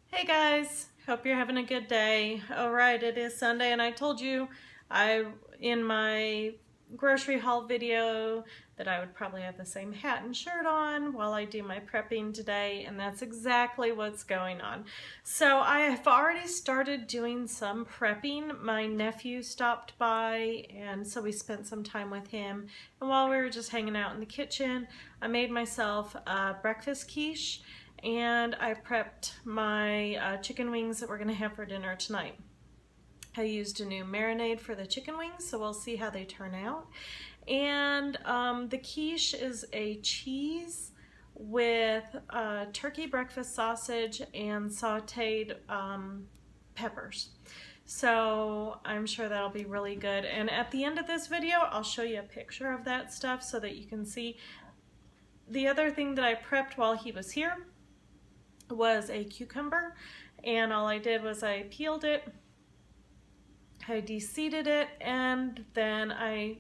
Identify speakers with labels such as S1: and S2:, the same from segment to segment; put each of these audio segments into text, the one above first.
S1: Hey guys, hope you're having a good day. All right, it is Sunday and I told you in my grocery haul video that I would probably have the same hat and shirt on while I do my prepping today, and that's exactly what's going on. So I have already started doing some prepping. My nephew stopped by and so we spent some time with him, and while we were just hanging out in the kitchen, I made myself a breakfast quiche and I prepped my chicken wings that we're going to have for dinner tonight. I used a new marinade for the chicken wings, so we'll see how they turn out. And the quiche is a cheese with turkey breakfast sausage and sauteed peppers. So I'm sure that'll be really good. And at the end of this video, I'll show you a picture of that stuff so that you can see. The other thing that I prepped while he was here was a cucumber, and all I did was I peeled it, I de-seeded it, and then I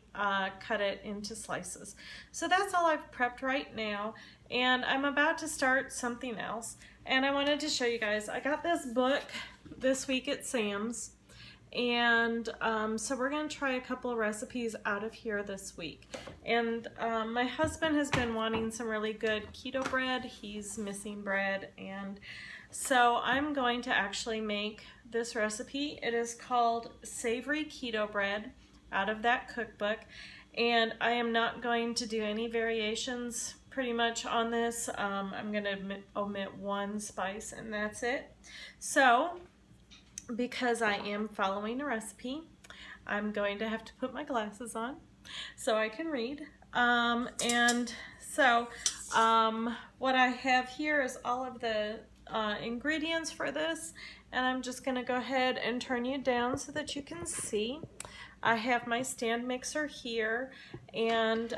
S1: cut it into slices. So that's all I've prepped right now, and I'm about to start something else. And I wanted to show you guys, I got this book this week at Sam's, and so we're going to try a couple of recipes out of here this week. And my husband has been wanting some really good keto bread. He's missing bread, and so I'm going to actually make this recipe. It is called Savory Keto Bread out of that cookbook, and I am not going to do any variations pretty much on this. I'm going to omit one spice, and that's it. So because I am following a recipe, I'm going to have to put my glasses on so I can read. And so what I have here is all of the ingredients for this, and I'm just going to go ahead and turn you down so that you can see. I have my stand mixer here, and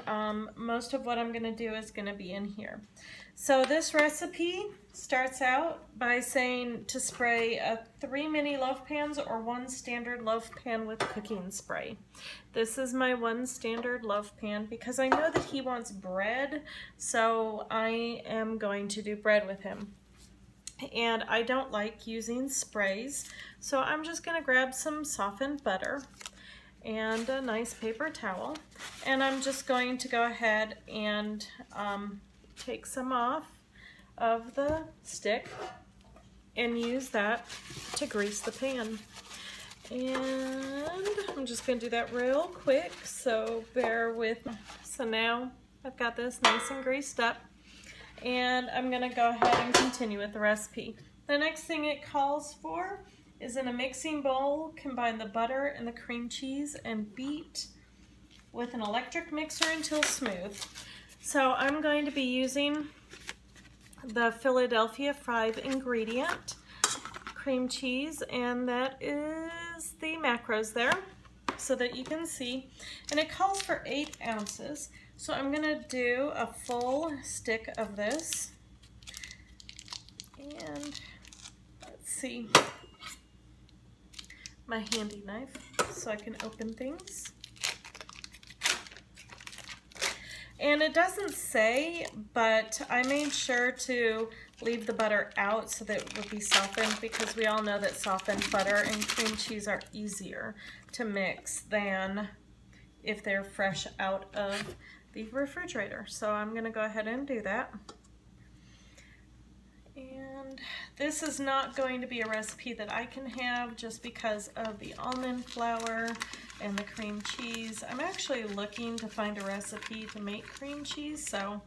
S1: most of what I'm going to do is going to be in here. So this recipe starts out by saying to spray 3 mini loaf pans or 1 standard loaf pan with cooking spray. This is my 1 standard loaf pan because I know that he wants bread, so I am going to do bread with him. And I don't like using sprays, so I'm just going to grab some softened butter and a nice paper towel, and I'm just going to go ahead and take some off of the stick and use that to grease the pan. And I'm just going to do that real quick, so bear with me. So now I've got this nice and greased up, and I'm going to go ahead and continue with the recipe. The next thing it calls for is, in a mixing bowl, combine the butter and the cream cheese and beat with an electric mixer until smooth. So I'm going to be using the Philadelphia 5 ingredient cream cheese, and that is the macros there so that you can see. And it calls for 8 ounces. So I'm going to do a full stick of this. And let's see, my handy knife so I can open things. And it doesn't say, but I made sure to leave the butter out so that it would be softened, because we all know that softened butter and cream cheese are easier to mix than if they're fresh out of the refrigerator. So I'm going to go ahead and do that. And this is not going to be a recipe that I can have just because of the almond flour and the cream cheese. I'm actually looking to find a recipe to make cream cheese, so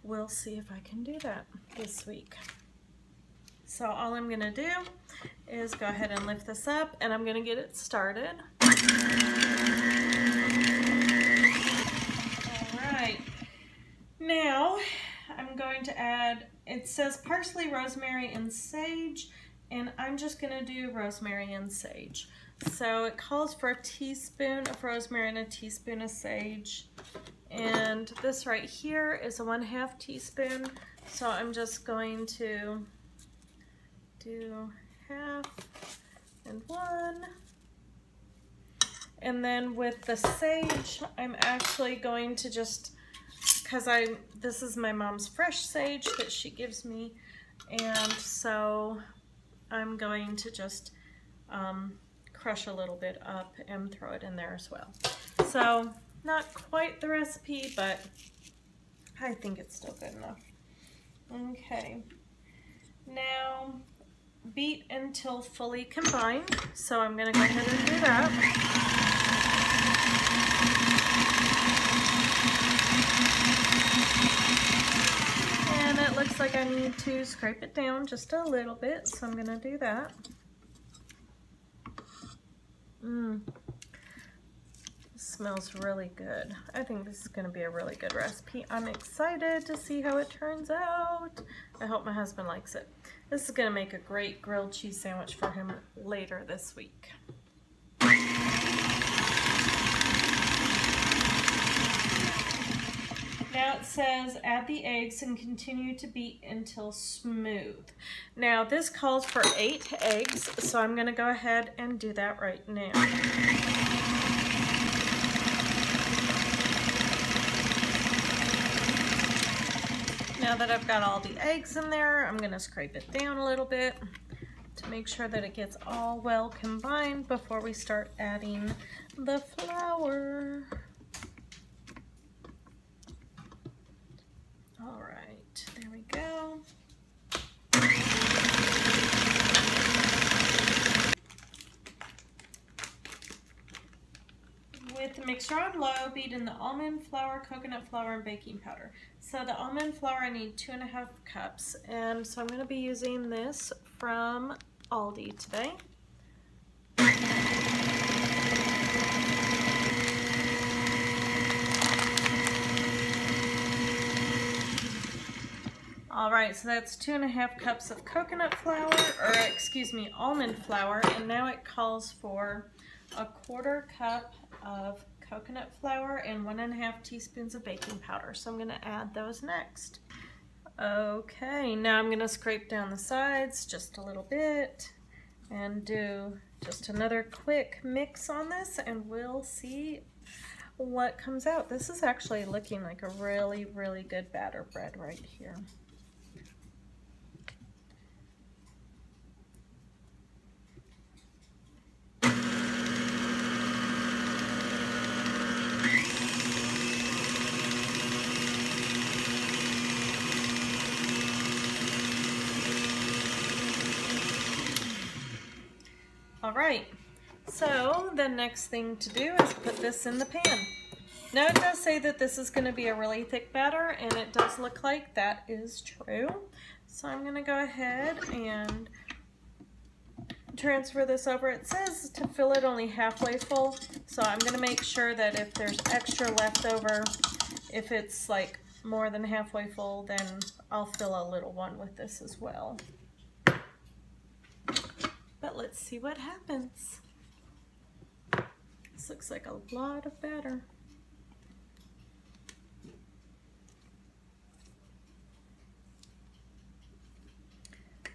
S1: we'll see if I can do that this week. So all I'm going to do is go ahead and lift this up, and I'm going to get it started. All right. Now I'm going to add, it says parsley, rosemary, and sage, and I'm just going to do rosemary and sage. So it calls for a teaspoon of rosemary and a teaspoon of sage. And this right here is a 1/2 teaspoon. So I'm just going to do 1/2 and 1. And then with the sage, I'm actually going to just, because this is my mom's fresh sage that she gives me, and so I'm going to just crush a little bit up and throw it in there as well. So not quite the recipe, but I think it's still good enough. Okay, now beat until fully combined. So I'm going to go ahead and do that. And it looks like I need to scrape it down just a little bit, so I'm going to do that. This smells really good. I think this is going to be a really good recipe. I'm excited to see how it turns out. I hope my husband likes it. This is going to make a great grilled cheese sandwich for him later this week. Now it says add the eggs and continue to beat until smooth. Now this calls for 8 eggs, so I'm going to go ahead and do that right now. Now that I've got all the eggs in there, I'm going to scrape it down a little bit to make sure that it gets all well combined before we start adding the flour. All right, there we go. With the mixture on low, beat in the almond flour, coconut flour, and baking powder. So the almond flour, I need 2.5 cups, and so I'm going to be using this from Aldi today. All right, so that's 2.5 cups of coconut flour, or excuse me, almond flour, and now it calls for 1/4 cup of coconut flour and 1.5 teaspoons of baking powder. So I'm gonna add those next. Okay, now I'm gonna scrape down the sides just a little bit and do just another quick mix on this, and we'll see what comes out. This is actually looking like a really, really good batter bread right here. All right, so the next thing to do is put this in the pan. Now it does say that this is going to be a really thick batter, and it does look like that is true. So I'm going to go ahead and transfer this over. It says to fill it only halfway full, so I'm going to make sure that if there's extra left over, if it's like more than halfway full, then I'll fill a little one with this as well. But let's see what happens. This looks like a lot of batter.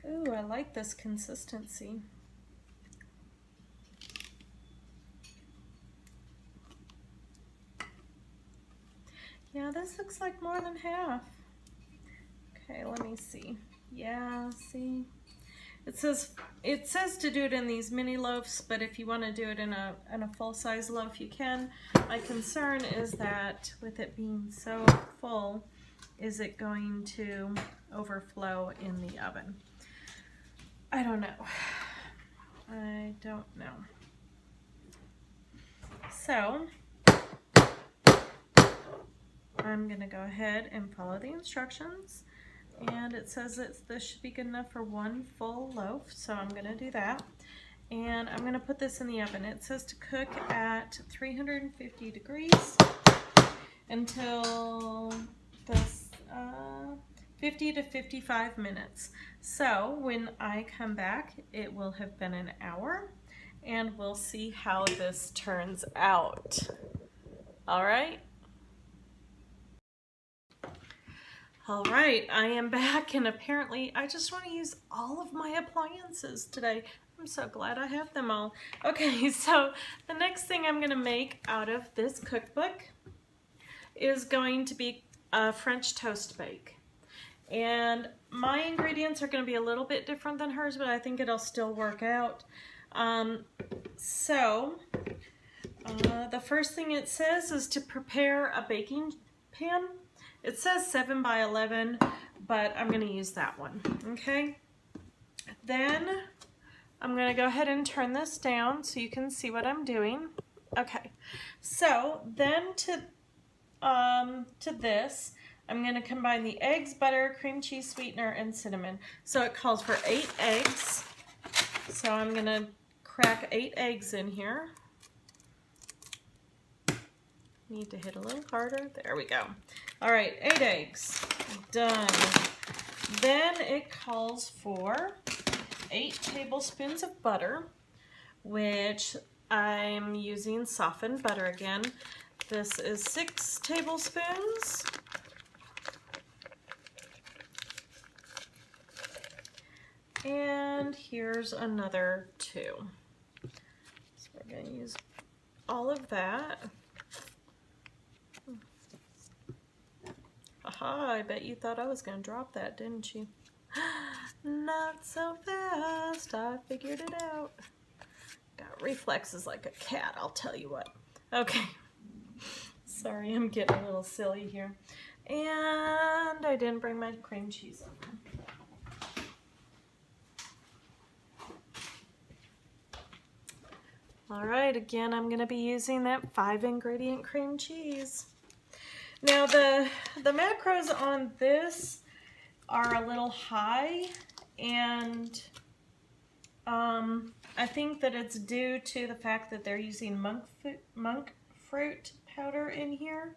S1: Ooh, I like this consistency. Yeah, this looks like more than half. Okay, let me see. Yeah, see? It says to do it in these mini loaves, but if you want to do it in a full-size loaf, you can. My concern is that with it being so full, is it going to overflow in the oven? I don't know. I don't know. So I'm going to go ahead and follow the instructions. And it says that this should be good enough for 1 full loaf, so I'm going to do that. And I'm going to put this in the oven. It says to cook at 350 degrees until this 50 to 55 minutes. So when I come back, it will have been an hour, and we'll see how this turns out. All right. All right, I am back, and apparently I just want to use all of my appliances today. I'm so glad I have them all. Okay, so the next thing I'm going to make out of this cookbook is going to be a French toast bake. And my ingredients are going to be a little bit different than hers, but I think it'll still work out. The first thing it says is to prepare a baking pan. It says 7 by 11, but I'm going to use that one, okay? Then I'm going to go ahead and turn this down so you can see what I'm doing. Okay, so then to this, I'm going to combine the eggs, butter, cream cheese, sweetener, and cinnamon. So it calls for 8 eggs. So I'm going to crack 8 eggs in here. Need to hit a little harder. There we go. All right, 8 eggs. Done. Then it calls for 8 tablespoons of butter, which I'm using softened butter again. This is 6 tablespoons. And here's another 2. So we're going to use all of that. Aha, I bet you thought I was going to drop that, didn't you? Not so fast, I figured it out. Got reflexes like a cat, I'll tell you what. Okay, sorry, I'm getting a little silly here. And I didn't bring my cream cheese over. All right, again, I'm going to be using that 5-ingredient cream cheese. Now, the macros on this are a little high, and I think that it's due to the fact that they're using monk fruit powder in here,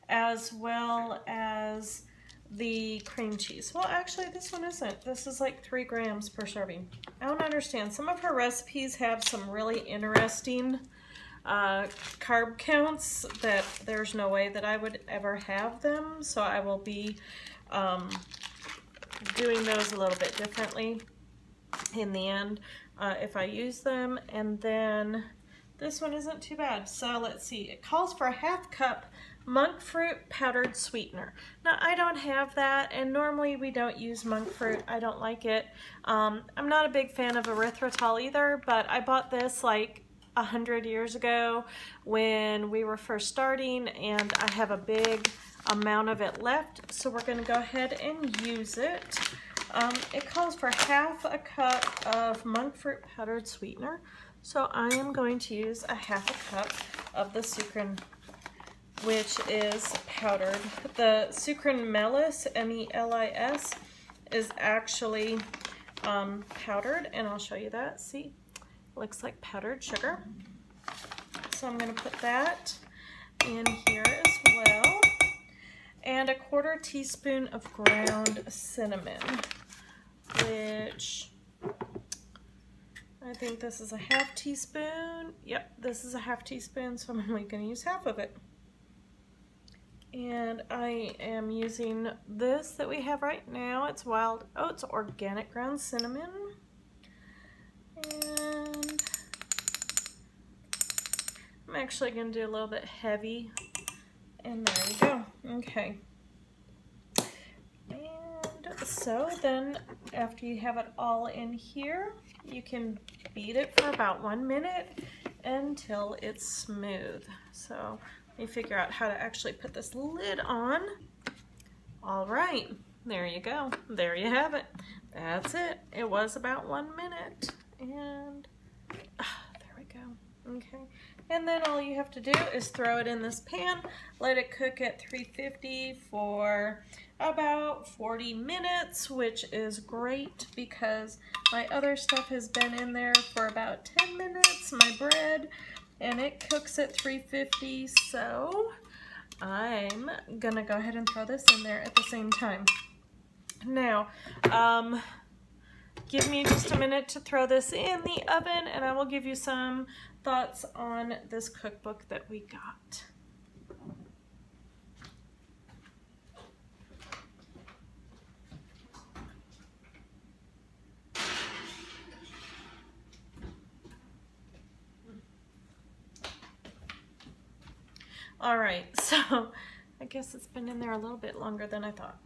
S1: as well as the cream cheese. Well, actually, this one isn't. This is like 3 grams per serving. I don't understand. Some of her recipes have some really interesting carb counts that there's no way that I would ever have them, so I will be doing those a little bit differently in the end if I use them. And then this one isn't too bad. So let's see, it calls for a 1/2 cup monk fruit powdered sweetener. Now I don't have that, and normally we don't use monk fruit. I don't like it. I'm not a big fan of erythritol either, but I bought this like 100 years ago when we were first starting, and I have a big amount of it left, so we're going to go ahead and use it. It calls for 1/2 cup of monk fruit powdered sweetener, so I am going to use a 1/2 cup of the sucrin, which is powdered. The sucrin melis, M-E-L-I-S, is actually powdered, and I'll show you that. See? Looks like powdered sugar. So I'm going to put that in here as well. And a 1/4 teaspoon of ground cinnamon, which I think this is a 1/2 teaspoon. Yep, this is a 1/2 teaspoon, so I'm only going to use half of it. And I am using this that we have right now. It's Wild Oats Organic Ground Cinnamon. And I'm actually going to do a little bit heavy, and there you go. Okay. And so then after you have it all in here, you can beat it for about 1 minute until it's smooth. So let me figure out how to actually put this lid on. All right, there you go. There you have it. That's it. It was about 1 minute. And there we go. Okay, and then all you have to do is throw it in this pan, let it cook at 350 for about 40 minutes, which is great because my other stuff has been in there for about 10 minutes, my bread, and it cooks at 350, so I'm gonna go ahead and throw this in there at the same time. Now, give me just a minute to throw this in the oven, and I will give you some thoughts on this cookbook that we got. All right, so I guess it's been in there a little bit longer than I thought.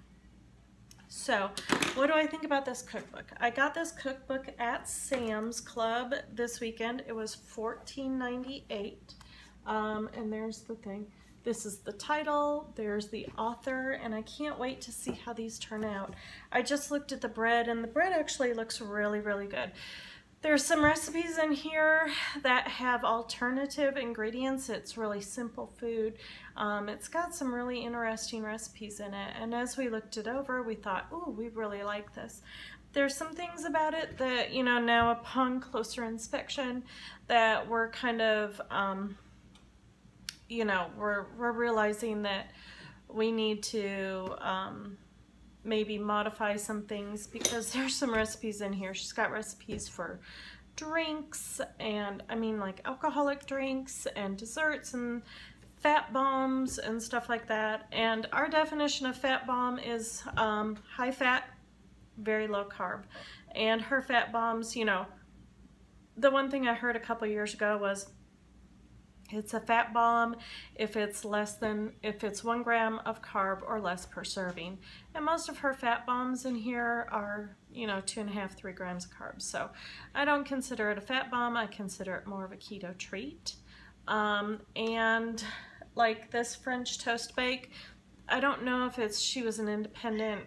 S1: So, what do I think about this cookbook? I got this cookbook at Sam's Club this weekend. It was $14.98. And there's the thing. This is the title, there's the author, and I can't wait to see how these turn out. I just looked at the bread, and the bread actually looks really, really good. There's some recipes in here that have alternative ingredients. It's really simple food. It's got some really interesting recipes in it, and as we looked it over, we thought, ooh, we really like this. There's some things about it that, you know, now upon closer inspection, that we're kind of, you know, we're realizing that we need to maybe modify some things, because there's some recipes in here. She's got recipes for drinks, and I mean like alcoholic drinks and desserts and fat bombs and stuff like that. And our definition of fat bomb is high fat, very low carb. And her fat bombs, you know, the one thing I heard a couple years ago was, it's a fat bomb if it's 1 gram of carb or less per serving. And most of her fat bombs in here are, you know, 2.5, 3 grams of carbs. So I don't consider it a fat bomb. I consider it more of a keto treat. And like this French toast bake, I don't know if she was an independent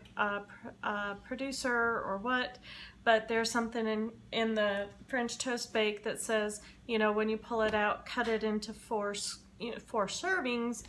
S1: producer or what, but there's something in the French toast bake that says, you know, when you pull it out, cut it into 4 servings,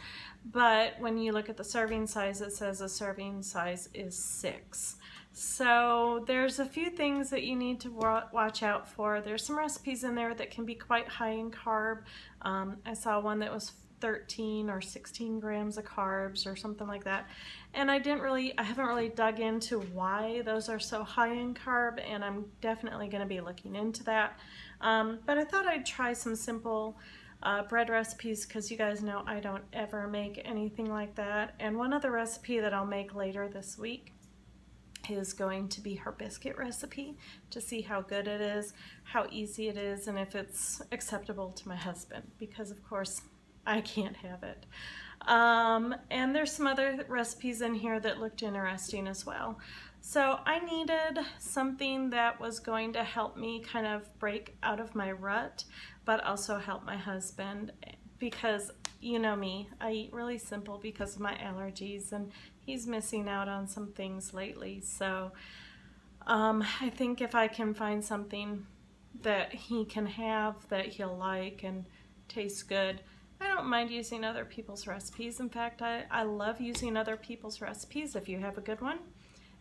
S1: but when you look at the serving size, it says a serving size is 6. So there's a few things that you need to watch out for. There's some recipes in there that can be quite high in carb. I saw one that was 13 or 16 grams of carbs or something like that. And I haven't really dug into why those are so high in carb, and I'm definitely going to be looking into that. But I thought I'd try some simple bread recipes, because you guys know I don't ever make anything like that. And one other recipe that I'll make later this week is going to be her biscuit recipe, to see how good it is, how easy it is, and if it's acceptable to my husband, because of course I can't have it. And there's some other recipes in here that looked interesting as well. So I needed something that was going to help me kind of break out of my rut, but also help my husband, because you know me, I eat really simple because of my allergies, and he's missing out on some things lately. So I think if I can find something that he can have that he'll like and tastes good, I don't mind using other people's recipes. In fact, I love using other people's recipes. If you have a good one,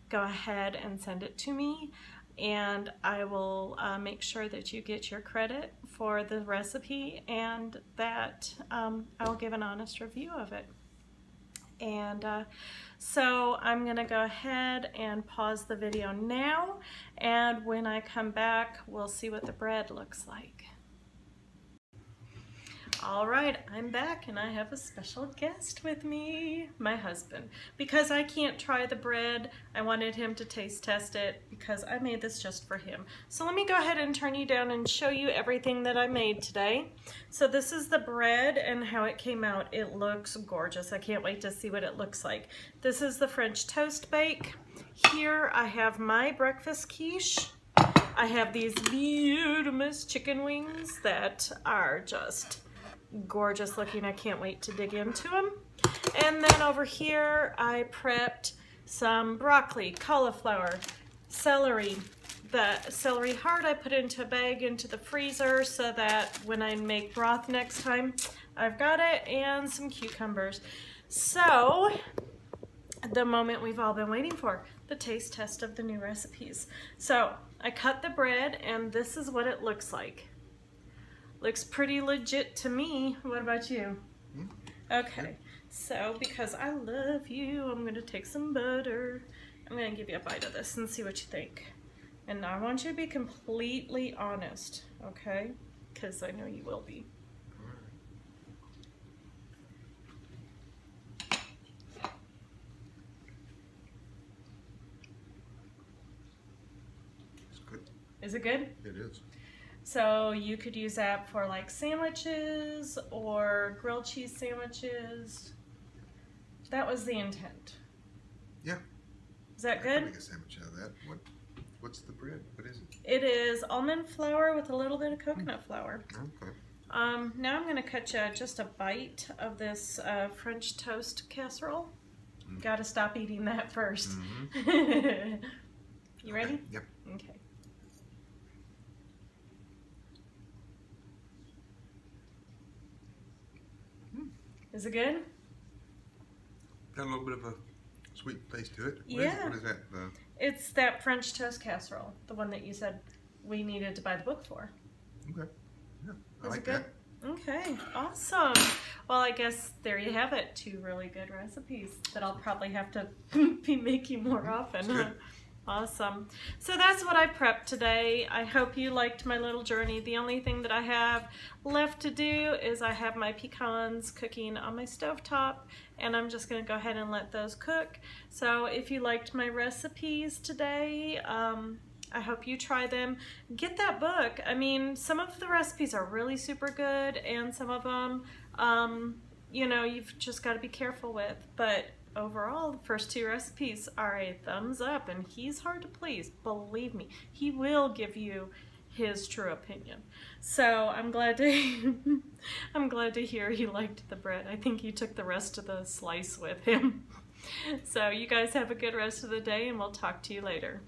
S1: go ahead and send it to me, and I will make sure that you get your credit for the recipe, and that I'll give an honest review of it. And so I'm going to go ahead and pause the video now, and when I come back, we'll see what the bread looks like. All right, I'm back, and I have a special guest with me, my husband. Because I can't try the bread, I wanted him to taste test it, because I made this just for him. So let me go ahead and turn you down and show you everything that I made today. So this is the bread and how it came out. It looks gorgeous. I can't wait to see what it looks like. This is the French toast bake. Here I have my breakfast quiche. I have these beautiful chicken wings that are just gorgeous looking. I can't wait to dig into them. And then over here I prepped some broccoli, cauliflower, celery. The celery heart I put into a bag into the freezer so that when I make broth next time, I've got it, and some cucumbers. So the moment we've all been waiting for, the taste test of the new recipes. So I cut the bread, and this is what it looks like. Looks pretty legit to me. What about you? Okay, so because I love you, I'm gonna take some butter. I'm gonna give you a bite of this and see what you think. And I want you to be completely honest, okay? Because I know you will be.
S2: It's good.
S1: Is it good?
S2: It is.
S1: So you could use that for like sandwiches or grilled cheese sandwiches. That was the intent.
S2: Yeah.
S1: that
S2: I
S1: good?
S2: can make a sandwich out of that. What's the bread? What is it?
S1: It is almond flour with a little bit of coconut flour.
S2: Okay.
S1: Now I'm going to cut you just a bite of this French toast casserole. Got to stop eating that first. You ready?
S2: Yep.
S1: Okay. Is it good?
S2: Got a little bit of a sweet taste to it.
S1: Yeah.
S2: What is that?
S1: It's that French toast casserole, the one that you said we needed to buy the book for.
S2: Okay. Yeah, I
S1: Is
S2: like
S1: it good?
S2: that.
S1: Okay, awesome. Well, I guess there you have it. 2 really good recipes that I'll probably have to be making more often.
S2: Good.
S1: Awesome. So that's what I prepped today. I hope you liked my little journey. The only thing that I have left to do is I have my pecans cooking on my stovetop, and I'm just going to go ahead and let those cook. So if you liked my recipes today, I hope you try them. Get that book. I mean, some of the recipes are really super good, and some of them, you know, you've just got to be careful with. But overall, the first 2 recipes are a thumbs up, and he's hard to please. Believe me, he will give you his true opinion. So I'm glad to I'm glad to hear he liked the bread. I think he took the rest of the slice with him. So you guys have a good rest of the day, and we'll talk to you later.